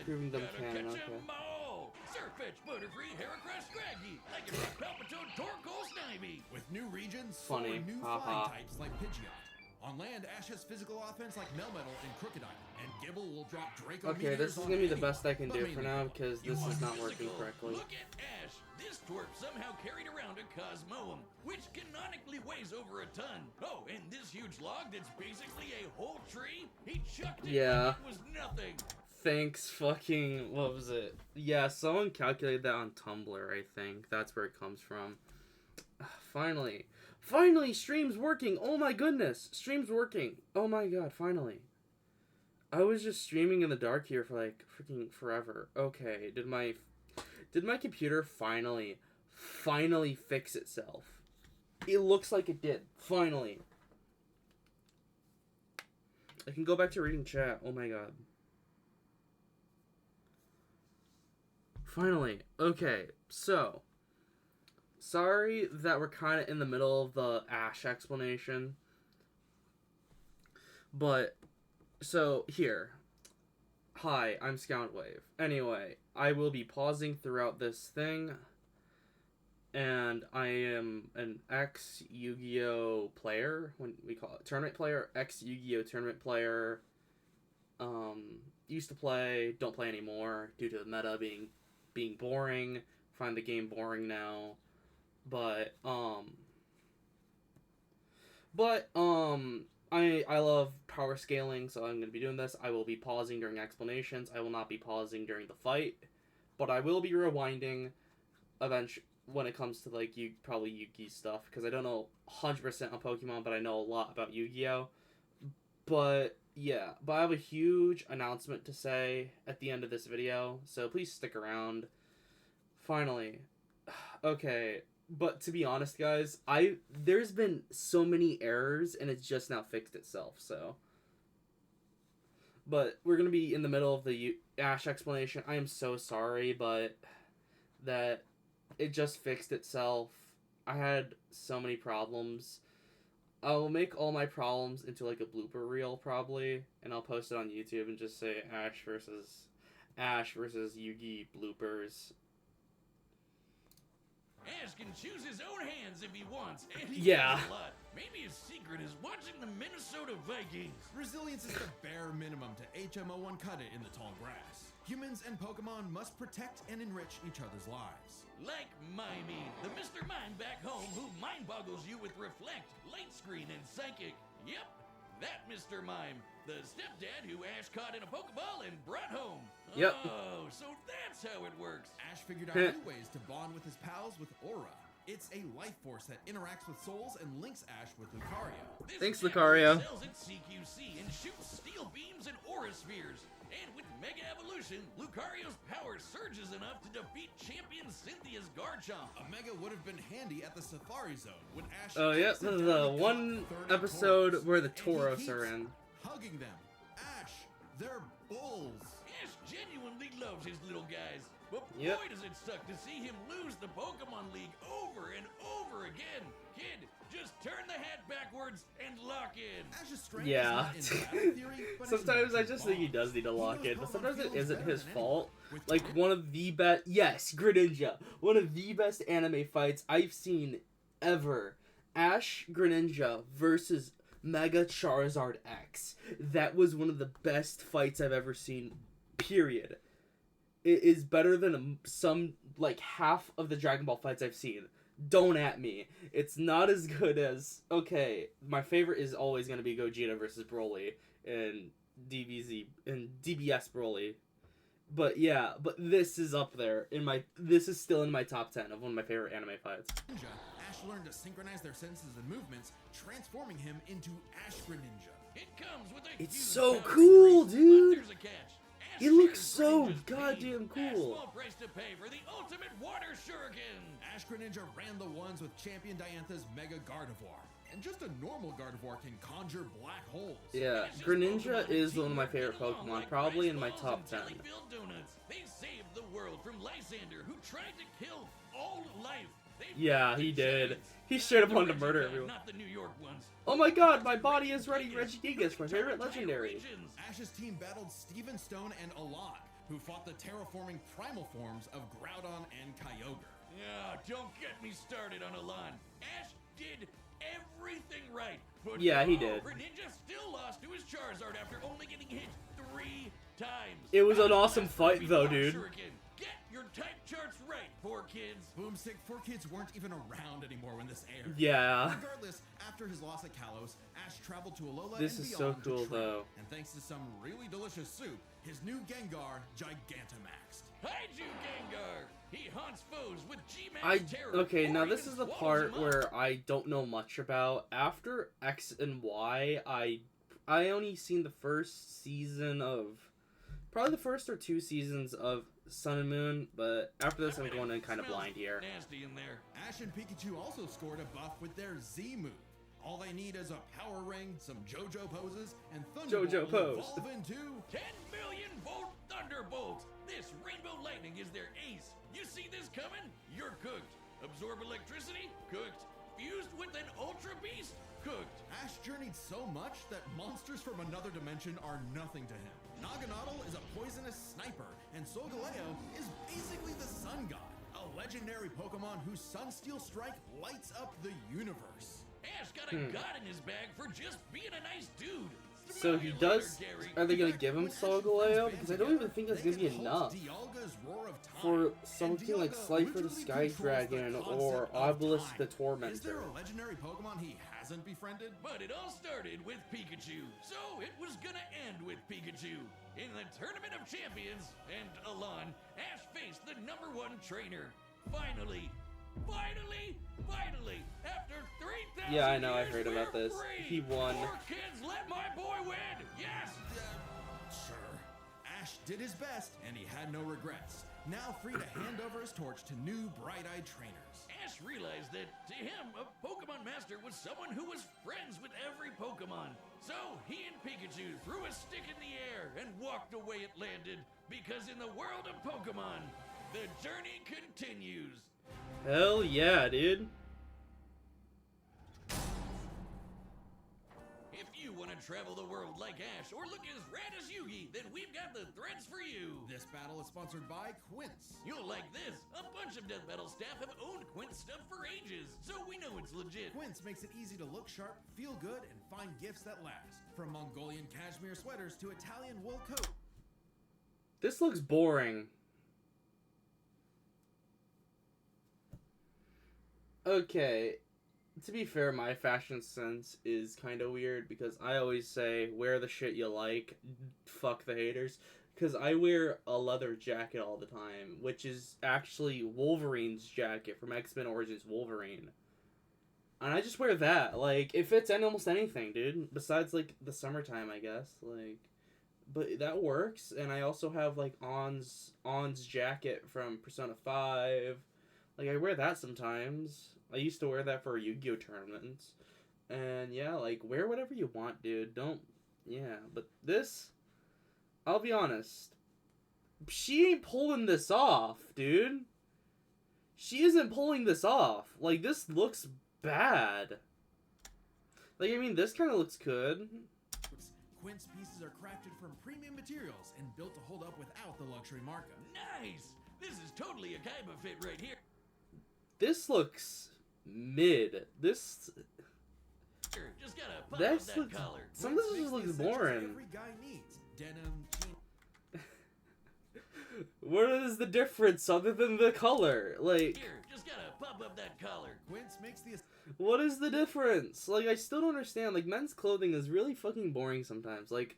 Proving them Gotta canon, catch okay. 'em all. Surfetch, Butterfree, Heracross, Scraggy, Lycanroc, Palpitoad, Torkoal, Snivy. With new regions, Funny. so are new Haha. flying types like Pidgeot. On land, Ash has physical offense like Melmetal and Crocodile, and Gibble will drop Draco Okay, this is on gonna be the anyone, best I can but do mainly for now Gibble. because You this want is not working physical? correctly. Look at Ash. This twerp somehow carried around a Cosmoem, which canonically weighs over a ton. Oh, and this huge log that's basically a whole tree, he chucked it Yeah. like it was nothing. Thanks, fucking, what was it? Yeah, someone calculated that on Tumblr, I think. That's where it comes from. Finally. Finally, stream's working! Oh my goodness! Stream's working! Oh my god, finally. I was just streaming in the dark here for, like, freaking forever. Okay, did my computer finally fix itself? It looks like it did. Finally. I can go back to reading chat. Oh my god. Finally. Okay, so. Sorry that we're kind of in the middle of the Ash explanation. But, so, here. Hi, I'm Scoutwave. Anyway, I will be pausing throughout this thing. And I am an ex-Yu-Gi-Oh player. When we call it tournament player. Ex-Yu-Gi-Oh tournament player. Used to play, don't play anymore due to the meta being boring. Find the game boring now. But I love power scaling, so I'm going to be doing this. I will be pausing during explanations. I will not be pausing during the fight, but I will be rewinding eventually when it comes to, like, probably Yugi stuff, because I don't know 100% on Pokemon, but I know a lot about Yu-Gi-Oh! But, yeah, but I have a huge announcement to say at the end of this video, so please stick around. Finally. Okay. But to be honest, guys, there's been so many errors, and it's just now fixed itself, so. But we're going to be in the middle of the Ash explanation. I am so sorry, but that it just fixed itself. I had so many problems. I'll make all my problems into, like, a blooper reel, probably, and I'll post it on YouTube and just say Ash versus Yugi bloopers. Ash can choose his own hands if he wants, and he Yeah. does a lot. Maybe his secret is watching the Minnesota Vikings. Resilience is the bare minimum to HMO1 cut it in the tall grass. Humans and Pokemon must protect and enrich each other's lives. Like Mimey, the Mr. Mime back home who mind boggles you with Reflect, Light Screen, and Psychic. Yep, that Mr. Mime. The stepdad who Ash caught in a Pokeball and brought home. Yep. Oh, so that's how it works. Ash figured out new ways to bond with his pals with Aura. It's a life force that interacts with souls and links Ash with Lucario. This Thanks, dapper Lucario. excels at CQC and shoots steel beams and aura spheres. And with Mega Evolution, Lucario's power surges enough to defeat champion Cynthia's Garchomp. A Mega would have been handy at the Safari Zone when Ash. Oh, yeah, chased down the to one kill 30 episode Tauros, where the and he Tauros keeps are in. hugging them. Ash, they're bulls. Ash genuinely loves his little guys. But Yep. boy does it suck to see him lose the Pokemon League over and over again. Kid, just turn the hat backwards and lock in. Ash's strength Yeah. is not in battle theory, but his Sometimes I mental just think he bond. does need to lock knows in, but Pokemon sometimes it feels isn't better his than fault. anyone. With Like, Twitch, one of the best, yes, Greninja, one of the best anime fights I've seen ever. Ash Greninja versus Mega Charizard X. That was one of the best fights I've ever seen, period. It is better than some, like, half of the Dragon Ball fights I've seen. Don't at me. It's not as good as, okay, my favorite is always going to be Gogeta versus Broly in DBS Broly. But yeah, but this is up there this is still in my top 10 of one of my favorite anime fights. Ninja, Ash learned to synchronize their senses and movements, transforming him into Ash Greninja. It comes with a It's huge so power cool, increase, dude. but there's a catch. Ash It looks shares so Greninja's goddamn pain. A cool. small price to pay for the ultimate water shuriken. Ash Greninja ran the ones with Champion Diantha's Mega Gardevoir. And just a normal Gardevoir can conjure black holes. Yeah, Ash's Greninja Pokemon is one of my teamwork favorite get along Pokemon, like probably in rice my balls top and 10. jelly-filled donuts. They saved the world from Lysander, who tried to kill all life. They Yeah, fought he the did. champions. He straight up The wanted to murder Reggie everyone. Not the New York ones. Oh my god, my body is ready, Regigigas, my favorite legendary. Regions. Ash's team battled Steven Stone and Alok, who fought the terraforming primal forms of Groudon and Kyogre. Yeah, don't get me started on Alon. Ash did everything right. But Yeah, he did. Greninja still lost to his Charizard after only getting hit 3 times. It was an awesome Let's fight, be though, Rock dude. Shuriken. Get your type charts right, 4Kids. Boomstick, 4Kids weren't even around anymore when this aired. Yeah. Regardless, after his loss at Kalos, Ash traveled to Alola This and is beyond so cool, to train. though. And thanks to some really delicious soup, his new Gengar Gigantamaxed. Hide you, Gengar. He haunts foes with G-Max terror. Okay, or now even this is the swallows part them up. where I don't know much about. After X and Y, I only seen the first season of, probably the first or 2 seasons of Sun and Moon, but after this I'm going in kind of Smells blind here. Nasty in there. Ash and Pikachu also scored a buff with their Z move. All they need is a power ring, some JoJo poses, and Thunderbolt JoJo will pose. evolve into 10 million volt Thunderbolts. This Rainbow Lightning is their ace. You see this coming? You're cooked. Absorb electricity? Cooked. Fused with an Ultra Beast? Cooked. Ash journeyed so much that monsters from another dimension are nothing to him. Naganadel is a poisonous sniper, and Solgaleo is basically the sun god, a legendary Pokemon whose Sunsteel Strike lights up the universe. Ash got a god in his bag for just being a nice dude. So he Smell you does. later, Gary. Are they gonna give him Solgaleo? Because I don't even think that's gonna be enough for something like Slifer the Sky Dragon or Obelisk the Is there Tormentor. a legendary Pokemon he hasn't befriended? But it all started with Pikachu, so it was gonna end with Pikachu. In the Tournament of Champions, and Alon, Ash faced the #1 trainer. Finally, after 3,000 Yeah, I know, I years, heard about we're this. free. He won. 4Kids, let my boy win. Yes. Sure. Ash did his best, and he had no regrets. Now free to hand over his torch to new bright-eyed trainers. Ash realized that, to him, a Pokemon Master was someone who was friends with every Pokemon. So, he and Pikachu threw a stick in the air and walked the way it landed. Because in the world of Pokemon, the journey continues. Hell yeah, dude. If you want to travel the world like Ash or look as rad as Yugi, then we've got the threads for you. This battle is sponsored by Quince. You'll like this. A bunch of Death Battle staff have owned Quint stuff for ages, so we know it's legit. Quince makes it easy to look sharp, feel good, and find gifts that last. From Mongolian cashmere sweaters to Italian wool coat. This looks boring. Okay, to be fair, my fashion sense is kind of weird because I always say, wear the shit you like, fuck the haters. Because I wear a leather jacket all the time, which is actually Wolverine's jacket from X-Men Origins Wolverine. And I just wear that. Like, it fits in almost anything, dude. Besides, like, the summertime, I guess. Like, but that works. And I also have, like, On's jacket from Persona 5. Like, I wear that sometimes. I used to wear that for Yu-Gi-Oh! Tournaments. And, yeah, like, wear whatever you want, dude. Don't, yeah. But this, I'll be honest. She ain't pulling this off, dude. She isn't pulling this off. Like, this looks bad. Like, I mean, this kind of looks good. Quince pieces are crafted from premium materials and built to hold up without the luxury markup. Nice! This is totally a Kaiba fit right here. This looks mid. This, Just gotta pop that up that looks, collar. some of this Quince just makes looks the essentials boring. every guy needs. Denim, jeans. What is the difference other than the color? Like, Here, just gotta pop up that collar. Quince makes the what is the difference? Like, I still don't understand. Like, men's clothing is really fucking boring sometimes. Like,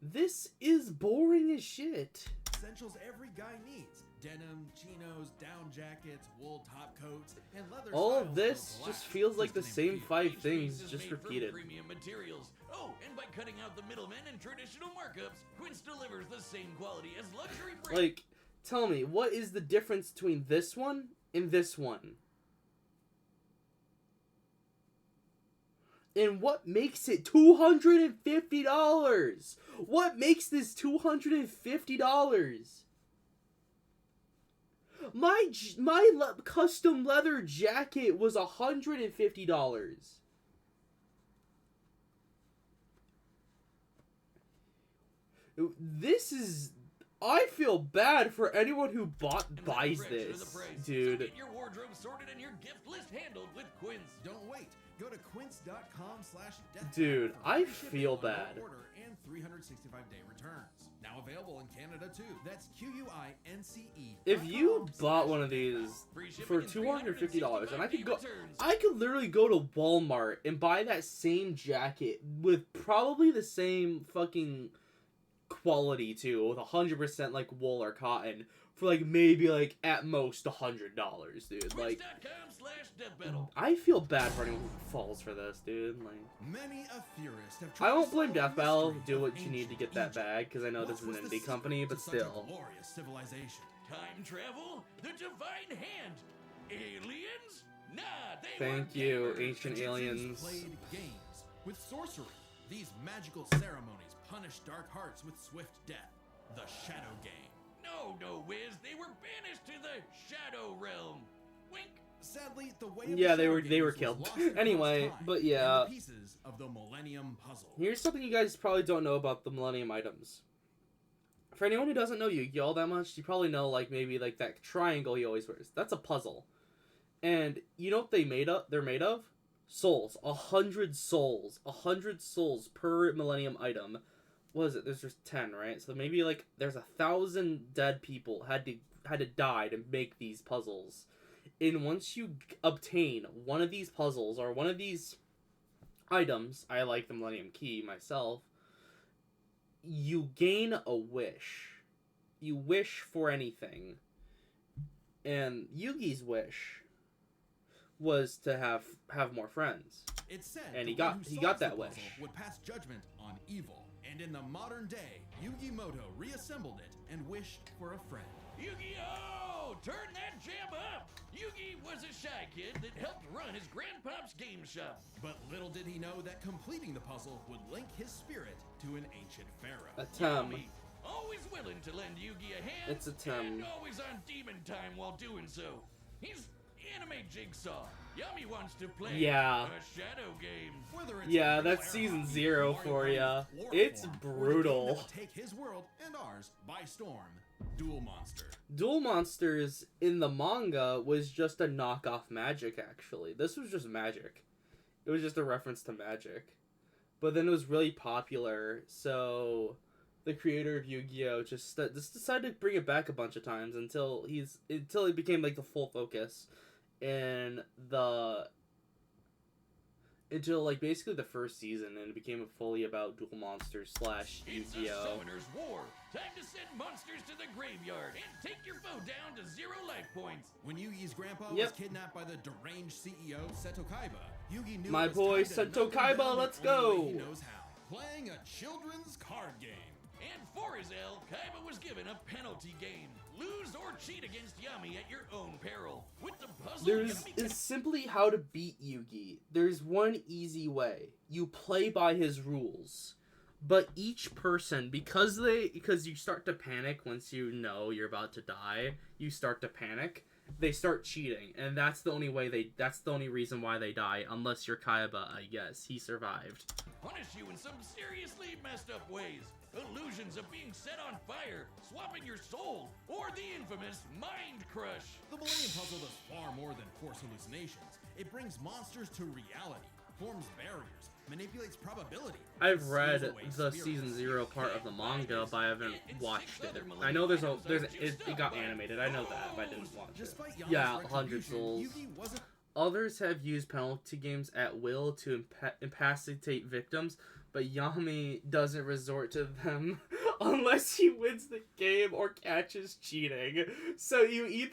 this is boring as shit. essentials every guy needs. Denim, chinos, down jackets, wool top coats, and leather All styles of this built to just last, feels like the just to name a same few. 5 Each piece things is just made from repeated. Premium materials. Oh, and by cutting out the middlemen and traditional markups, Quince delivers the same quality as luxury brands. Like, tell me, what is the difference between this one and this one? And what makes it $250? What makes this $250? My custom leather jacket was $150. This is I feel bad for anyone who And buys that fraction of this, the price. dude. So get your wardrobe sorted and your gift list handled with Quince. Don't wait. Go to quince.com/deathtrap Dude, for I free shipping feel on your bad. order and 365-day returns. Now available in Canada too. That's QUINCE. If you bought one of these Free shipping for and $250, and I could 365 go, returns. I could literally go to Walmart and buy that same jacket with probably the same fucking quality too, with 100% like wool or cotton for like maybe like at most $100, dude. Like, Quince.com/deathbattle. I feel bad for anyone who falls for this, dude. Like, Many a theorist have I tried won't to blame solve Death the Battle. mystery Do of what you need to ancient get that Egypt. bag, because I know What this is an was the indie company, secret but to such a still. glorious civilization. Time travel? The divine hand? Aliens? Nah, they Thank were you, gamers. ancient Egyptians aliens. played games with sorcery. These magical ceremonies punish dark hearts with swift death. The Shadow Game. No, Wiz. They were banished to the Shadow Realm. Wink. Sadly, the way of Yeah, the they were Shadow they were Games was killed. lost across Anyway, time, but and yeah. the pieces of the Millennium Puzzle. Here's something you guys probably don't know about the Millennium items. For anyone who doesn't know Yu-Gi all that much, you probably know like maybe like that triangle he always wears. That's a puzzle. And you know what they're made of? Souls. 100 souls. 100 souls per Millennium item. What is it? There's just 10, right? So maybe like there's 1,000 dead people had to die to make these puzzles. And once you obtain one of these puzzles or one of these items, I like the Millennium Key myself, you gain a wish. You wish for anything. And Yugi's wish was to have more friends. It's said And the he one got- who he solves got the that wish. puzzle would pass judgment on evil. And in the modern day, Yugi Moto reassembled it and wished for a friend. Yu-Gi-Oh! Turn that jam up! Yugi was a shy kid that helped run his grandpop's game shop. But little did he know that completing the puzzle would link his spirit to an ancient pharaoh. A Tem. Yami, always willing to lend Yugi a hand. It's a Tem. And always on demon time while doing so. He's anime Jigsaw. Yami wants to play Yeah. a shadow game. Whether it's Yeah, Mario that's Air season Hockey, 0 Mario for Party ya. Chloroform, It's or the game brutal. that will take his world and ours by storm. Duel Monster. Duel Monsters in the manga was just a knockoff Magic, actually. This was just Magic. It was just a reference to Magic. But then it was really popular, so the creator of Yu-Gi-Oh! just decided to bring it back a bunch of times until it became like the full focus. And until like basically the first season, and it became fully about Duel Monsters / It's a Yu-Gi-Oh! summoner's war. Time to send monsters to the graveyard and take your foe down to 0 life points. When Yugi's grandpa Yep. was kidnapped by the deranged CEO Seto Kaiba, Yugi knew My it was boy time to Seto knock him Kaiba, down the let's only way go. He knows how. Playing a children's card game. And for his L, Kaiba was given a penalty game. Lose or cheat against Yami at your own peril. With the puzzle, There's Yami is simply how to beat Yugi. There's one easy way. You play by his rules. But each person, because you start to panic once you know you're about to die, you start to panic. They start cheating, and that's the only reason why they die, unless you're Kaiba, I guess. He survived. punish you in some seriously messed up ways. Illusions of being set on fire, swapping your soul, or the infamous Mind Crush. The Millennium Puzzle does far more than force hallucinations. It brings monsters to reality, forms barriers, manipulates probability. I've and read seals away the spirits. season 0 part of the manga, but I haven't watched it. I know it got animated. I know that, but I didn't watch it. Despite Yami's Yeah, 100 retribution, souls. Yugi wasn't Others have used penalty games at will to incapacitate victims, but Yami doesn't resort to them unless he wins the game or catches cheating. So he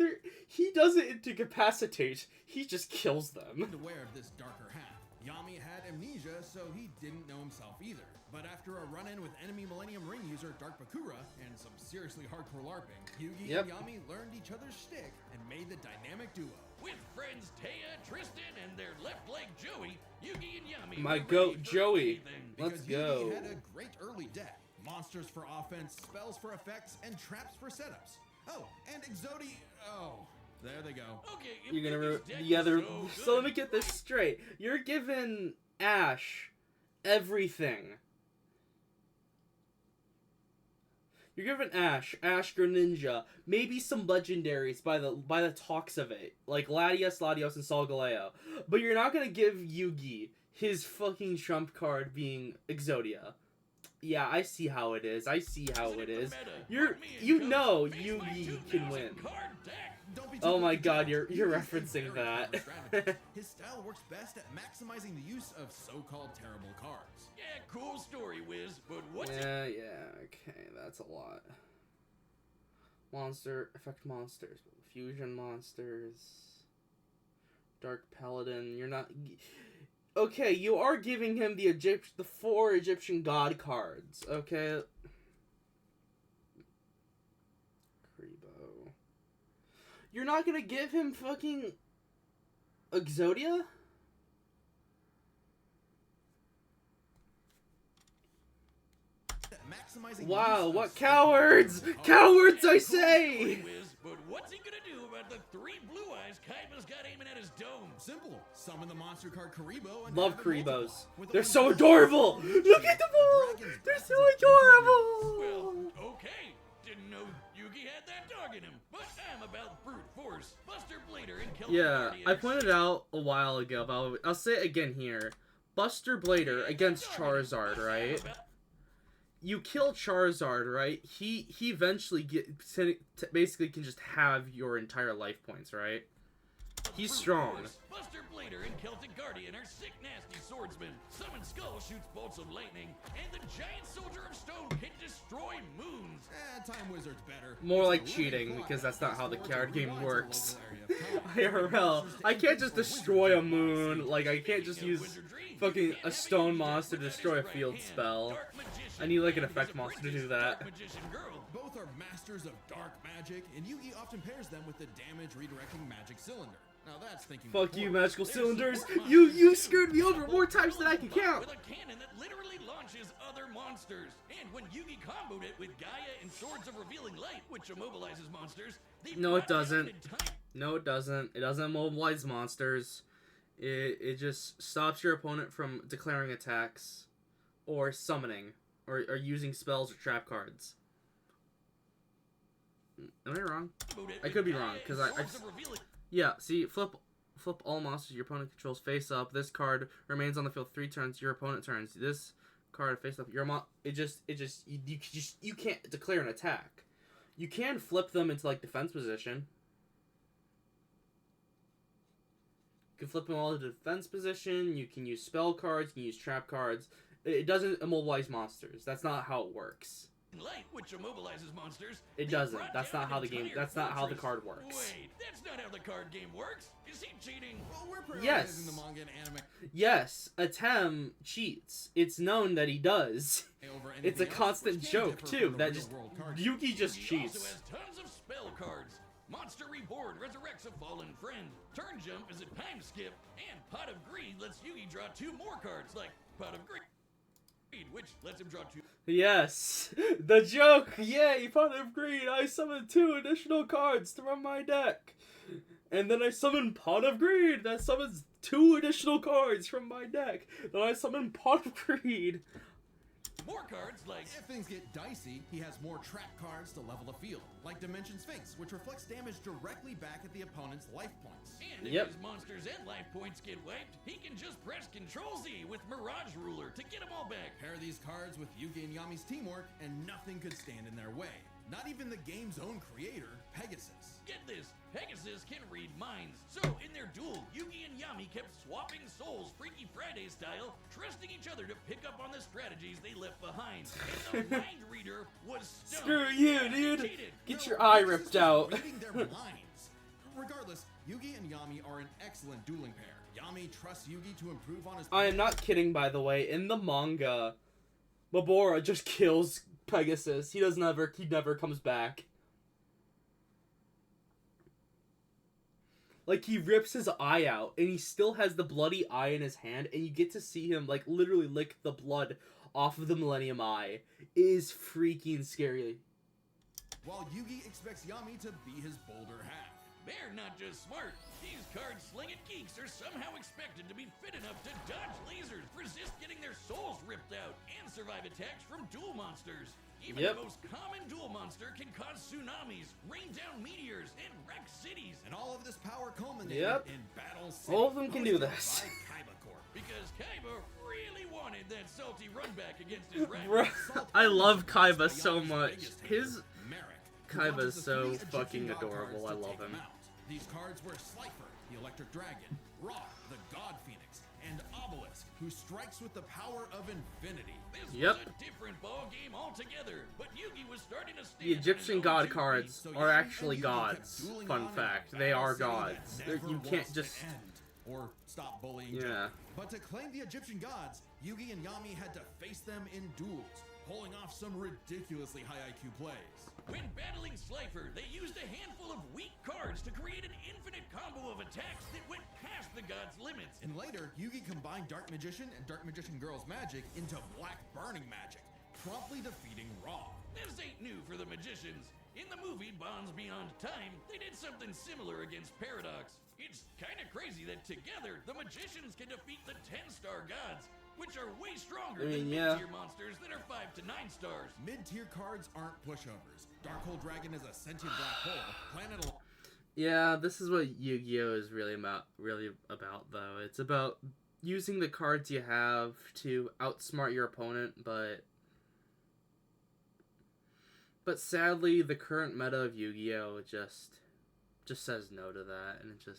doesn't incapacitate, he just kills them. aware of this darker half. Yami had amnesia, so he didn't know himself either. But after a run-in with enemy Millennium Ring user Dark Bakura and some seriously hardcore LARPing, Yugi Yep. and Yami learned each other's shtick and made the dynamic duo. With friends Taya, Tristan, and their left leg Joey, Yugi and Yami My were goat, ready for Joey. anything. Let's Because go. Yugi had a great early deck. Monsters for offense, spells for effects, and traps for setups. Oh, and Exodi... Oh, there they go. Okay, if You're gonna Yugi's deck yeah, is they're so so let good, me get this straight. You're giving Ash everything. You're giving Ash Greninja, maybe some legendaries by the talks of it, like Latios, and Solgaleo. But you're not gonna give Yugi his fucking trump card being Exodia. Yeah, I see how it is. You know Yugi can win. Oh my god, you're referencing that. His style works best at maximizing the use of so-called terrible cards. Yeah, cool story, Wiz, but what's yeah, okay, that's a lot. Monster, effect monsters, fusion monsters, Dark Paladin, you're not... Okay, you are giving him the 4 Egyptian god cards, okay? Kribo. You're not gonna give him fucking Exodia? Wow, what cowards! Cowards, I say! But what's he gonna do about the 3 blue eyes Kaiba's got aiming at his dome? Simple. Summon the monster card Kuribo and love Karibos. They're so adorable! Look at them all! They're so adorable! Well, okay. Didn't know Yugi had that dog in him, but I'm about brute force. Buster Blader and Celtic Yeah, I Guardians. pointed out a while ago, but I'll say it again here. Buster Blader against Charizard, right? You kill Charizard, right? He eventually basically can just have your entire life points, right? He's strong. Buster Blader and Celtic Guardian are sick, nasty swordsmen. Summon Skull shoots bolts of lightning, and the giant soldier of stone can destroy moons. Time Wizard's better. More like cheating, because that's not how the card game works. IRL, I can't just destroy a moon. Like, I can't just use fucking a stone monster to destroy a field spell. I need like an effect monster to do that. Both are masters of dark magic, and Yugi often pairs them with the damage redirecting magic cylinder. Now that's thinking. Fuck you, magical cylinders! You screwed me over more times than I can count. With a cannon that literally launches other monsters, and when Yugi comboed it with Gaia and Swords of Revealing Light, which immobilizes monsters. No, it doesn't. No, it doesn't. It doesn't immobilize monsters. It just stops your opponent from declaring attacks, or summoning, or using spells or trap cards. Am I wrong? I could be wrong, because yeah, see, flip all monsters your opponent controls face up. This card remains on the field 3 turns. Your opponent turns. This card face up. You can't declare an attack. You can flip them into like defense position. You can flip them all to defense position. You can use spell cards. You can use trap cards. It doesn't immobilize monsters. That's not how it works. Light, which immobilizes monsters. It doesn't. That's not how the game. That's not how the card works. Wait, that's not how the card game works. Is he cheating? Well, we're yes. the manga and anime. Yes, Atem cheats. It's known that he does. It's a constant joke too. That just Yugi just He cheats. also has tons of spell cards. Monster Reborn resurrects a fallen friend. Turn Jump is a time skip, and Pot of Greed lets Yugi draw 2 more cards, like Pot of Greed, which lets him draw 2. Yes, the joke. Yay, Pot of Greed. I summoned 2 additional cards from my deck, and then I summon Pot of Greed. That summons 2 additional cards from my deck. Then I summon Pot of Greed. More cards like... If things get dicey, he has more trap cards to level the field, like Dimension Sphinx, which reflects damage directly back at the opponent's life points. And if his monsters and life points get wiped, he can just press Control-Z with Mirage Ruler to get them all back. Pair these cards with Yugi and Yami's teamwork, and nothing could stand in their way. Not even the game's own creator, Pegasus. Get this, Pegasus can read minds. So, in their duel, Yugi and Yami kept swapping souls Freaky Friday style, trusting each other to pick up on the strategies they left behind. And the mind reader was stumped. Screw you, dude. Get your eye ripped out. Reading their minds. Regardless, Yugi and Yami are an excellent dueling pair. Yami trusts Yugi to improve on his... I am not kidding, by the way. In the manga, Mabora just kills Pegasus. He never comes back. Like, he rips his eye out, and he still has the bloody eye in his hand, and you get to see him, like, literally lick the blood off of the Millennium Eye. It is freaking scary. While Yugi expects Yami to be his bolder half. They're not just smart. These card-slinging geeks are somehow expected to be fit enough to dodge lasers, resist getting their souls ripped out, and survive attacks from duel monsters. Even Yep. the most common duel monster can cause tsunamis, rain down meteors, and wreck cities. And all of this power culminated Yep. in Battle City. All of them can do hosted this. by Kaiba Corp. Because Kaiba really wanted that salty run back against his rival. Bro, Salt I love Kaiba's Kaiba so biggest much. hater, His Merrick, who Kaiba wanted is the so 3 Egyptian fucking god adorable. cards I to love take him. out. These cards were Slifer, the Electric Dragon, Ra, the God Phoenix, and Obelisk, who strikes with the power of infinity. This Yep. was a different ball game altogether, but Yugi was starting to stand The Egyptian god cards. cards So are Yugi actually and Yugi kept gods. dueling Fun on in fact. a They battle are city that gods. never You wants can't to just... end or stop bullying Yeah. Joey. But to claim the Egyptian gods, Yugi and Yami had to face them in duels, pulling off some ridiculously high IQ plays. When battling Slifer, they used a handful of weak cards to create an infinite combo of attacks that went past the god's limits. And later, Yugi combined Dark Magician and Dark Magician Girl's magic into Black Burning Magic, promptly defeating Ra. This ain't new for the magicians. In the movie Bonds Beyond Time, they did something similar against Paradox. It's kinda crazy that together, the magicians can defeat the 10-star gods, which are way stronger I mean, than yeah. mid-tier monsters that are 5 to 9 stars. Mid-tier cards aren't pushovers. Darkhold Dragon is a sentient black hole, planet al- Yeah, this is what Yu-Gi-Oh! Is really about, though. It's about using the cards you have to outsmart your opponent, but sadly, the current meta of Yu-Gi-Oh! just says no to that, and it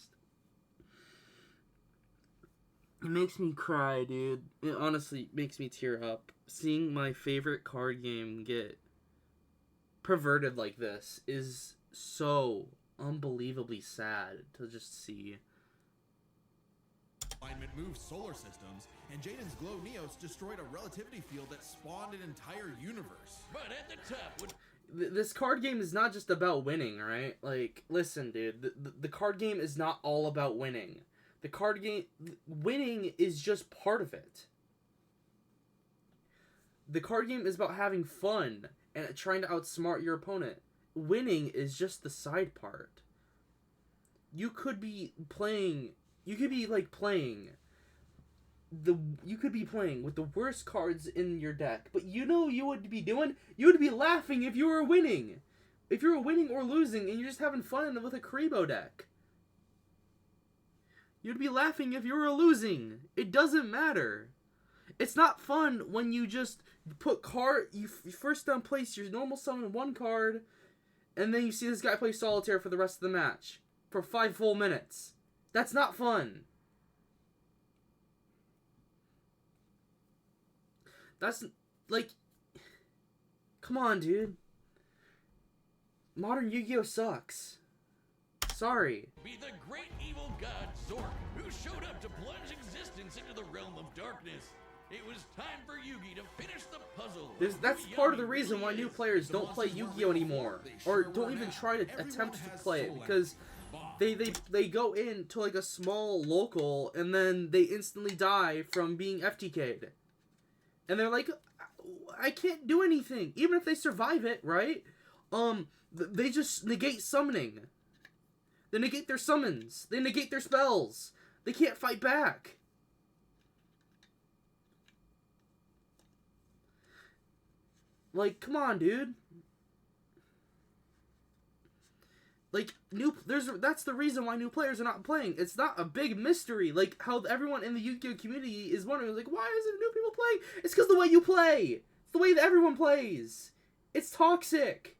makes me cry, dude. It honestly makes me tear up. Seeing my favorite card game get perverted like this is so unbelievably sad to just see. alignment moves solar systems, and Jaden's Glow Neos destroyed a relativity field that spawned an entire universe. But at the top would This card game is not just about winning, right? Like, listen, dude. The card game is not all about winning. The card game... Winning is just part of it. The card game is about having fun and trying to outsmart your opponent. Winning is just the side part. You could be playing... You could be, like, playing... You could be playing with the worst cards in your deck, but you know what you would be doing? You would be laughing if you were winning. If you were winning or losing and you're just having fun with a Karibo deck. You'd be laughing if you were losing. It doesn't matter. It's not fun when you just put you first down place your normal summon one card, and then you see this guy play solitaire for the rest of the match. For 5 full minutes. That's not fun. That's, like, come on, dude. Modern Yu-Gi-Oh! Sucks. Sorry. be the great evil god Zork, who showed up to plunge existence into the realm of darkness. It was time for Yugi to finish the puzzle. That's part of the reason why new players don't play Yu-Gi-Oh! Anymore. Or don't even try to attempt to play it, because they go into, like, a small local, and then they instantly die from being FTK'd. And they're like, I can't do anything. Even if they survive it, right? They just negate summoning. They negate their summons. They negate their spells. They can't fight back. Like, come on, dude. Like, that's the reason why new players are not playing. It's not a big mystery. Like, how everyone in the Yu-Gi-Oh! Community is wondering, like, why isn't new people playing? It's because the way you play. It's the way that everyone plays. It's toxic.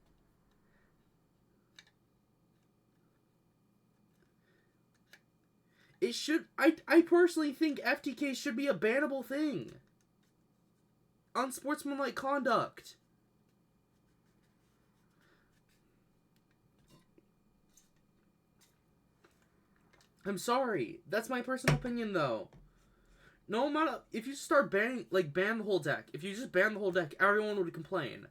It should... I personally think FTK should be a bannable thing. Unsportsmanlike conduct. I'm sorry. That's my personal opinion, though. No amount of... If you start banning... Like, ban the whole deck. If you just ban the whole deck, everyone would complain.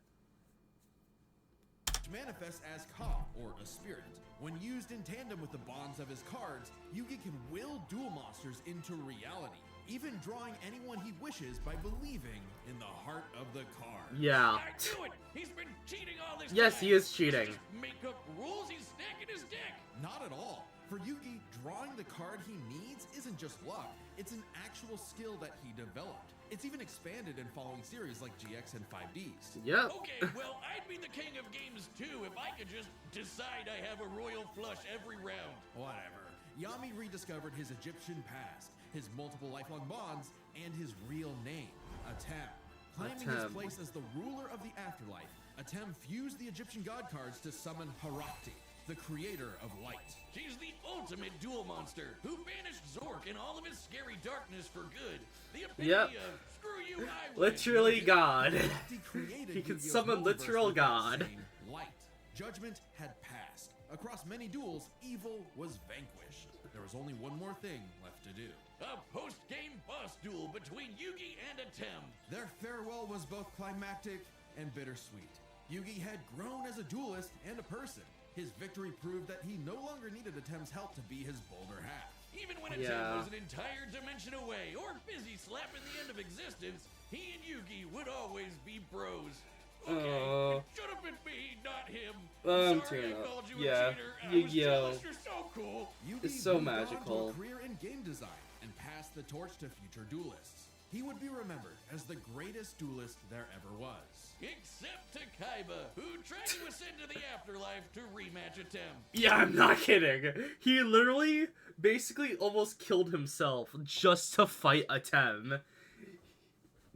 Manifests as Ka, or a spirit. When used in tandem with the bonds of his cards, Yugi can will duel monsters into reality, even drawing anyone he wishes by believing in the heart of the card. Yeah. I knew it! He's been cheating all this Yes, time. he is cheating. Just make up rules, he's stacking his deck. Not at all. for Yugi, drawing the card he needs isn't just luck, it's an actual skill that he developed. It's even expanded in following series like GX and 5Ds. Yep. Okay, well, I'd be the king of games too if I could just decide I have a royal flush every round. Whatever. Yami rediscovered his Egyptian past, his multiple lifelong bonds, and his real name, Atem. Claiming his place as the ruler of the afterlife, Atem fused the Egyptian god cards to summon Harakti, the creator of light. She's the ultimate duel monster who banished Zork and all of his scary darkness for good. The epitome of screw you, I win. Literally God. Harakti created He can Yu-Gi-Oh's summon multiverse literal with that God. same light. Judgment had passed. Across many duels, evil was vanquished. There was only one more thing left to do. A post-game boss duel between Yugi and Atem. Their farewell was both climactic and bittersweet. Yugi had grown as a duelist and a person. His victory proved that he no longer needed Atem's help to be his bolder half. Even when Atem was an entire dimension away or busy slapping the end of existence, he and Yugi would always be bros. Okay, it should have been me, not him. I'm Sorry I tearing up. called you Yeah, a cheater. I was Yu-Gi-Oh! jealous. You're so cool. Yugi It's so moved on to magical. a career in game design and passed the torch to future duelists. He would be remembered as the greatest duelist there ever was. Except to Kaiba, who tried to ascend to the afterlife to rematch Atem. Yeah, I'm not kidding. He literally basically almost killed himself just to fight Atem.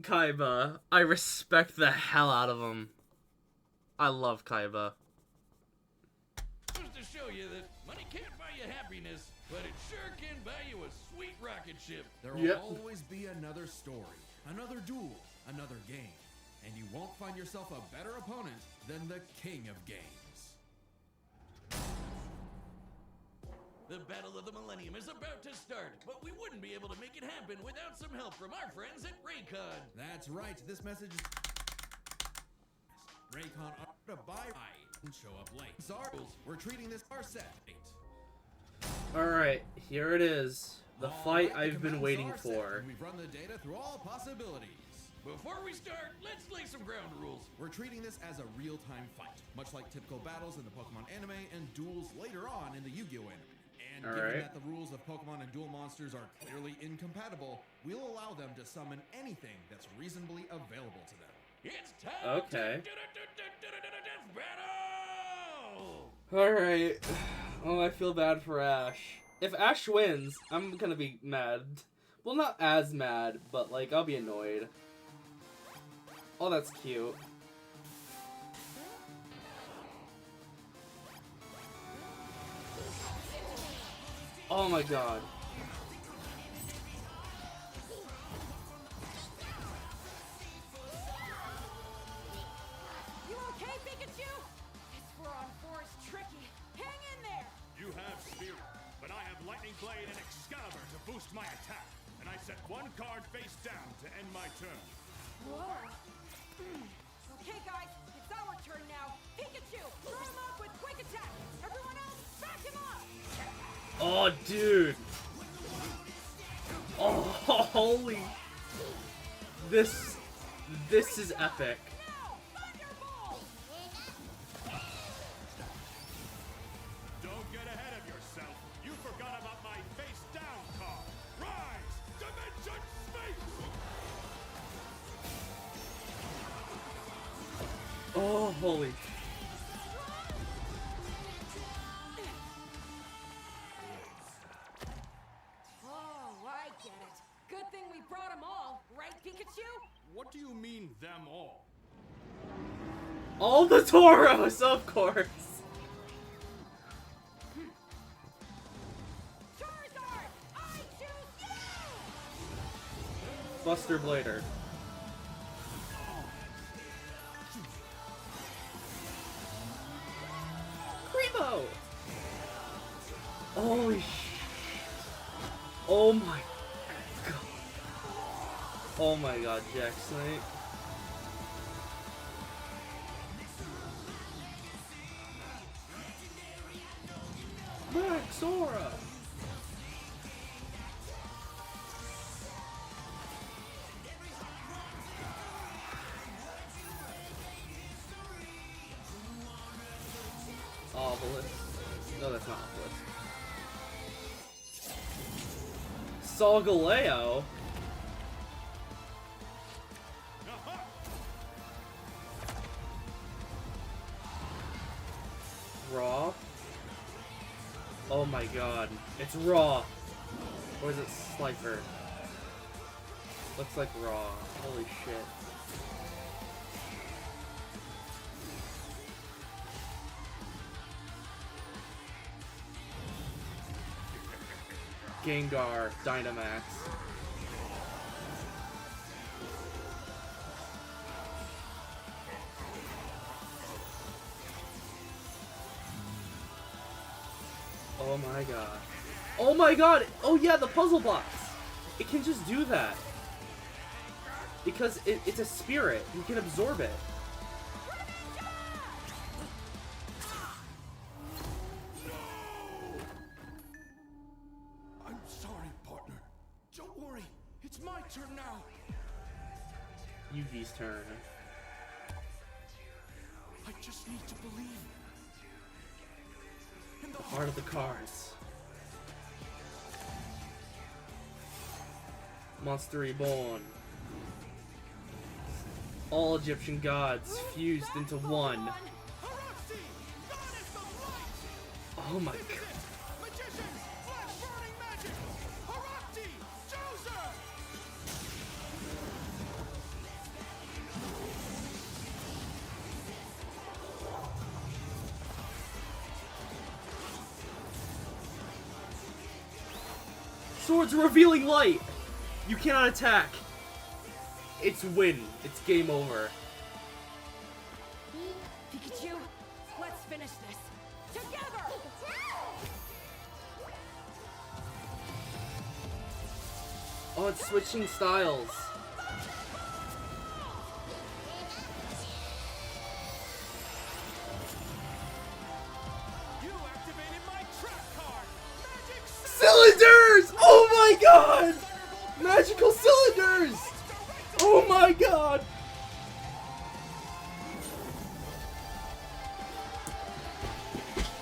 Kaiba, I respect the hell out of him. I love Kaiba. Just to show you that money can't buy you happiness, but it sure can buy you a sweet rocket ship. There will always be another story, another duel, another game. And you won't find yourself a better opponent than the king of games. The Battle of the Millennium is about to start, but we wouldn't be able to make it happen without some help from our friends at Raycon. That's right, this message is... Raycon are to buy and show up late. Sorry, we're treating this our set. Alright, here it is. The fight Alright, I've been commands waiting are set, for. and we've run the data through all possibilities. Before we start, let's lay some ground rules. We're treating this as a real-time fight, much like typical battles in the Pokemon anime and duels later on in the Yu-Gi-Oh anime. And given that the rules of Pokemon and duel monsters are clearly incompatible, we'll allow them to summon anything that's reasonably available to them. It's time Okay. to death battle! Alright. Oh, I feel bad for Ash. If Ash wins, I'm gonna be mad. Well, not as mad, but like, I'll be annoyed. Oh, that's cute. Oh my god. You okay, Pikachu? This Goron Forest tricky. Hang in there! You have Spirit, but I have Lightning Blade and Excalibur to boost my attack, and I set one card face down to end my turn. Whoa. Okay, guys, it's our turn now. Pikachu, throw him up with quick attack. Everyone else, back him up. Oh, dude. Oh, holy. This is epic. Now, Thunderbolt! Don't get ahead of yourself. You forgot about my face down card. Rise, Dimension Space! Oh, holy. Oh, I get it. Good thing we brought them all, right, Pikachu? What do you mean, them all? All the Tauros, of course. Charizard, I choose you! Buster Blader. Primo! Holy sh... Oh my god. Oh my god, Jack Snake. Maxora! Obelisk. No, that's not Obelisk. Solgaleo? Raw? Oh my god. It's Raw. Or is it Slifer? Looks like Raw. Holy shit. Gengar, Dynamax. Oh my god. Oh my god! Oh yeah, the puzzle box! It can just do that. Because it's a spirit. You can absorb it. I'm sorry, partner. Don't worry. It's my turn now. Yugi's turn. I just need to believe. In the Heart of the cards. Monster Reborn. All Egyptian gods fused into one. Oh my god. Swords revealing light! You cannot attack! It's win. It's game over. Pikachu, let's finish this together. Oh, it's switching styles. You activated my trap card! Magic Cylinders! Oh my god! Magical cylinders! Oh my god!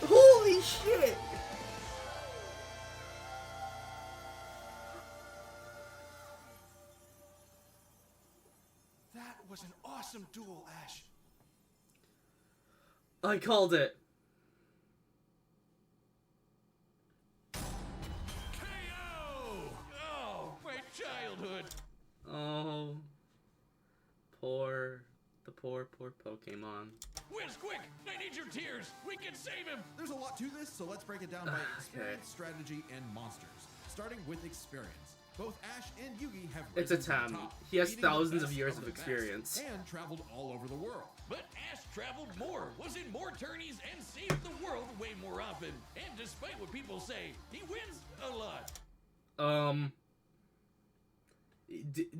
Holy shit! That was an awesome duel, Ash. I called it. KO! Oh, my childhood. Oh. Poor Pokemon. Whiz, quick! I need your tears! We can save him! There's a lot to this, so let's break it down by experience, strategy, and monsters. Starting with experience. Both Ash and Yugi have It's a risen to the Tam. top, He has beating the thousands of best years the of best, experience. and traveled all over the world. But Ash traveled more, was in more tourneys, and saved the world way more often. And despite what people say, he wins a lot.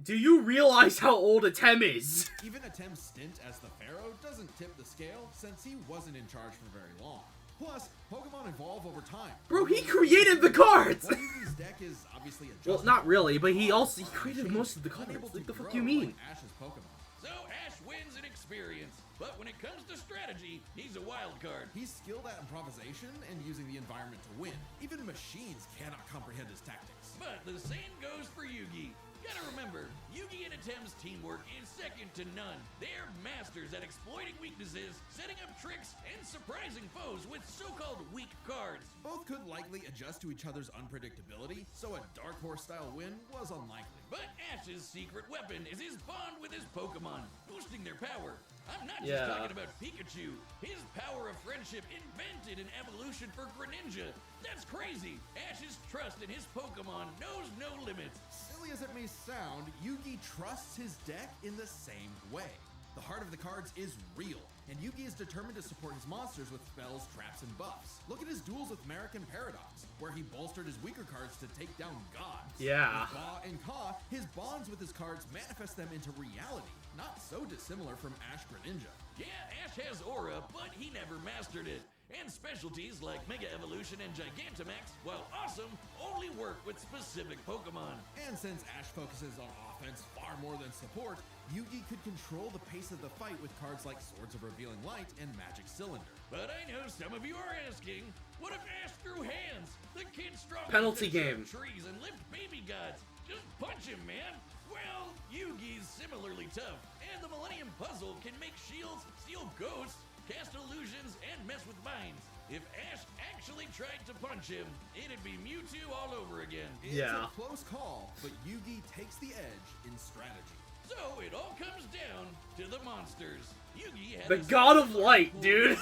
Do you realize how old a Tem is? Even Atem's stint as the Pharaoh doesn't tip the scale since he wasn't in charge for very long. Plus, Pokemon evolve over time. Bro, he created the cards! While Yugi's deck is obviously Well, adjustable, not really, but he created most of the cards. unable to Like, the fuck grow you mean? like Ash's Pokemon. So Ash wins in experience. But when it comes to strategy, he's a wild card. He's skilled at improvisation and using the environment to win. Even machines cannot comprehend his tactics. But the same goes for Yugi. Gotta remember, Yugi and Atem's teamwork is second to none. They're masters at exploiting weaknesses, setting up tricks, and surprising foes with so-called weak cards. Both could likely adjust to each other's unpredictability, so a Dark Horse-style win was unlikely. But Ash's secret weapon is his bond with his Pokemon, boosting their power. I'm not just Yeah. talking about Pikachu. His power of friendship invented an evolution for Greninja. That's crazy. Ash's trust in his Pokemon knows no limits. Silly as it may sound, Yugi trusts his deck in the same way. The heart of the cards is real, and Yugi is determined to support his monsters with spells, traps, and buffs. Look at his duels with Merrick and Paradox, where he bolstered his weaker cards to take down gods. Yeah. With Ba and Ka, his bonds with his cards manifest them into reality, not so dissimilar from Ash Greninja. Yeah, Ash has aura, but he never mastered it. And specialties like Mega Evolution and Gigantamax, while awesome, only work with specific Pokemon. And since Ash focuses on offense far more than support, Yugi could control the pace of the fight with cards like Swords of Revealing Light and Magic Cylinder. But I know some of you are asking, what if Ash threw hands? The kid's strong Penalty enough to game. jump trees and lift baby gods. Just punch him, man. Well, Yugi's similarly tough, and the Millennium Puzzle can make shields, steal ghosts, cast illusions, and mess with minds. If Ash actually tried to punch him, it'd be Mewtwo all over again. It's Yeah. a close call, but Yugi takes the edge in strategy. So it all comes down to the monsters. Yugi has The god of light, dude.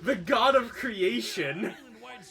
The god of creation.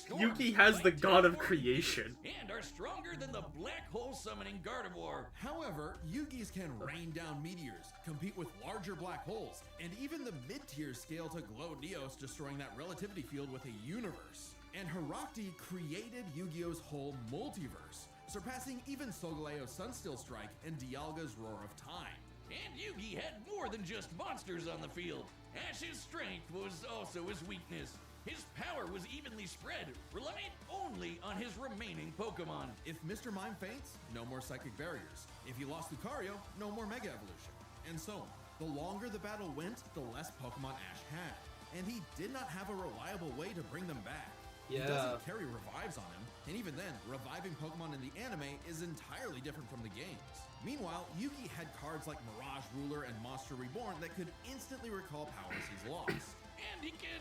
Yugi has the god of creation. And are stronger than the black hole summoning Gardevoir. However, Yugi's can rain down meteors, compete with larger black holes, and even the mid-tier scale to glow Neos, destroying that relativity field with a universe. And Herakti created Yu-Gi-Oh's whole multiverse, surpassing even Solgaleo's Sunsteel Strike and Dialga's Roar of Time. And Yugi had more than just monsters on the field. Ash's strength was also his weakness. His power was evenly spread, relying only on his remaining Pokemon. If Mr. Mime faints, no more Psychic Barriers. If he lost Lucario, no more Mega Evolution. And so on. The longer the battle went, the less Pokemon Ash had. And he did not have a reliable way to bring them back. He Yeah. doesn't carry revives on him, and even then, reviving Pokemon in the anime is entirely different from the games. Meanwhile, Yugi had cards like Mirage Ruler and Monster Reborn that could instantly recall powers he's lost. And he can,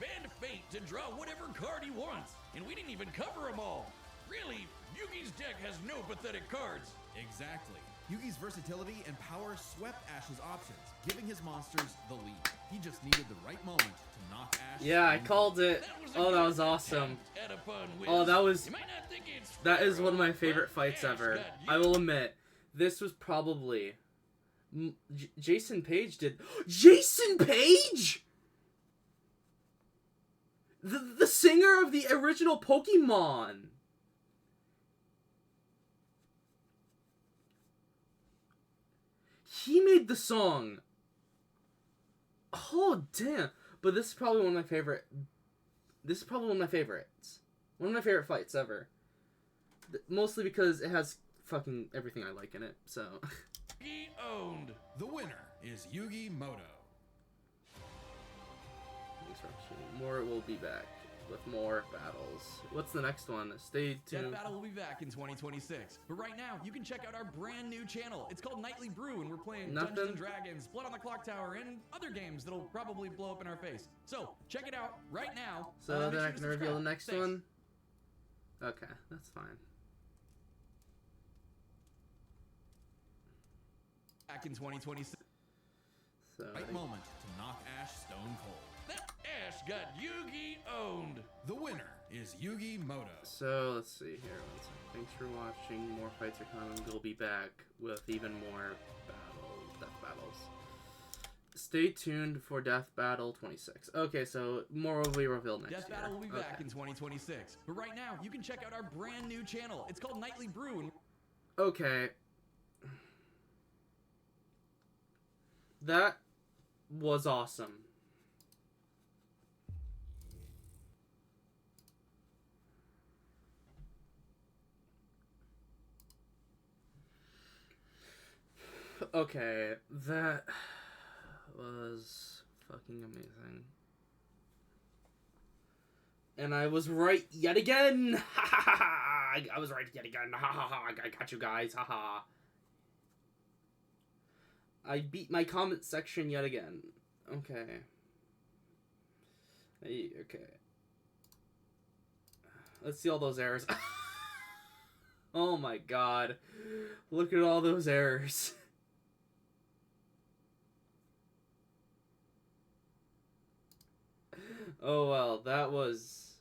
bend fate to draw whatever card he wants. And we didn't even cover them all. Really, Yugi's deck has no pathetic cards. Exactly. Yugi's versatility and power swept Ash's options, giving his monsters the lead. He just needed the right moment to knock Ash. Yeah, I stone called cold. it. That was a Oh, that good was awesome. attempt at a fun whiz. Oh, that was. You might not think it's That is fair, one of my but favorite fights Ash ever. got I will admit, this was probably. Jason Page did. Jason Page! The singer of the original Pokemon! He made the song. Oh, damn. But this is probably one of my favorite. This is probably one of my favorites. One of my favorite fights ever. Mostly because it has fucking everything I like in it, so. Yugi owned. The winner is Yugi Moto. Thanks for watching. More will be back with more battles. What's the next one? Stay Death tuned. Battle will be back in 2026. But right now, you can check out our brand new channel. It's called Nightly Brew, and we're playing Nothing. Dungeons & Dragons, Blood on the Clock Tower, and other games that'll probably blow up in our face. So, check it out right now. So Make then sure I to can reveal the subscribe. next Thanks. one? Okay, that's fine. Back in 2026. So, Right moment to knock Ash stone cold. That Ash got Yugi owned. The winner is Yugi Moto. so let's see here. One second. Thanks for watching. More fights are coming. We'll be back with even more death battles. Stay tuned for Death Battle 26. Okay, so more will be revealed next Death year. Battle will be back Okay. in 2026. But right now, you can check out our brand new channel. It's called Nightly Brew, and Okay. That was awesome. Okay, that was fucking amazing. And I was right yet again! Ha ha ha ha! I was right yet again! Ha ha ha! I got you guys! Ha ha! I beat my comment section yet again. Okay. Okay. Let's see all those errors. Oh my god. Look at all those errors. Oh well, that was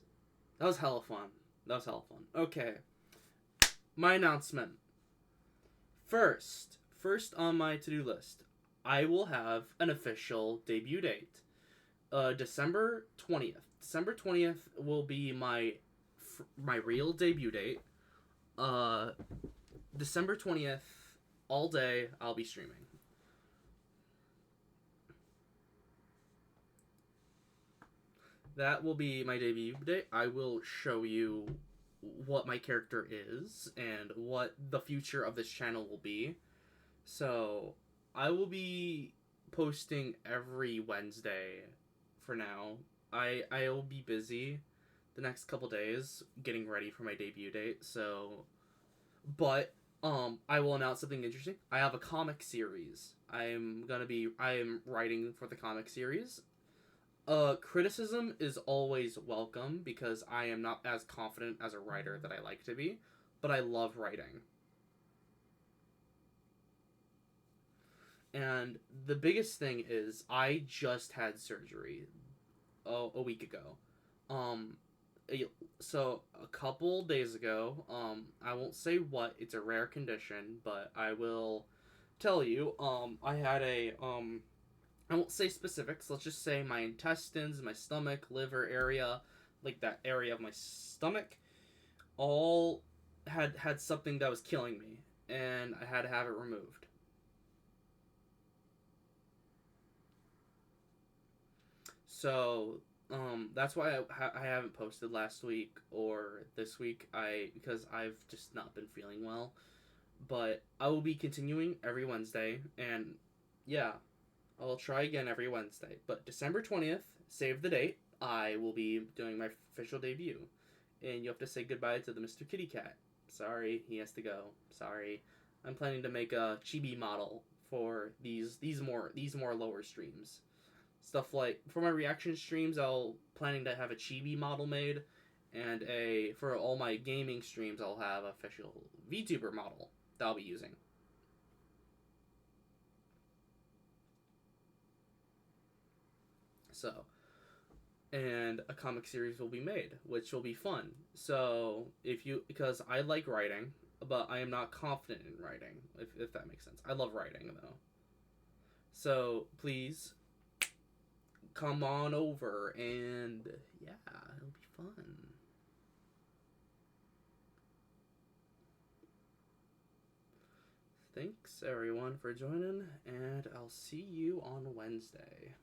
hella fun. That was hella fun. Okay. My announcement. First on my to-do list, I will have an official debut date. December 20th. December 20th will be my real debut date. December 20th, all day, I'll be streaming. That will be my debut date. I will show you what my character is and what the future of this channel will be. So, I will be posting every Wednesday for now. I will be busy the next couple days getting ready for my debut date, so but I will announce something interesting. I have a comic series. I am writing for the comic series. Criticism is always welcome because I am not as confident as a writer that I like to be, but I love writing. And the biggest thing is I just had surgery a week ago. Um, so a couple days ago, I won't say what, it's a rare condition, but I will tell you, I had I won't say specifics, let's just say my intestines, my stomach, liver area, like that area of my stomach, all had something that was killing me, and I had to have it removed. So, that's why I haven't posted last week or this week. Because I've just not been feeling well. But I will be continuing every Wednesday, and yeah, I'll try again every Wednesday. But December 20th, save the date. I will be doing my official debut, and you have to say goodbye to the Mr. Kitty Cat. Sorry, he has to go. Sorry, I'm planning to make a chibi model for these more lower streams. Stuff like for my reaction streams, I'll planning to have a chibi model made, and for all my gaming streams, I'll have an official VTuber model that I'll be using. So, and a comic series will be made, which will be fun. So, because I like writing, but I am not confident in writing, if that makes sense. I love writing, though. So, please come on over, and yeah, it'll be fun. Thanks everyone for joining, and I'll see you on Wednesday.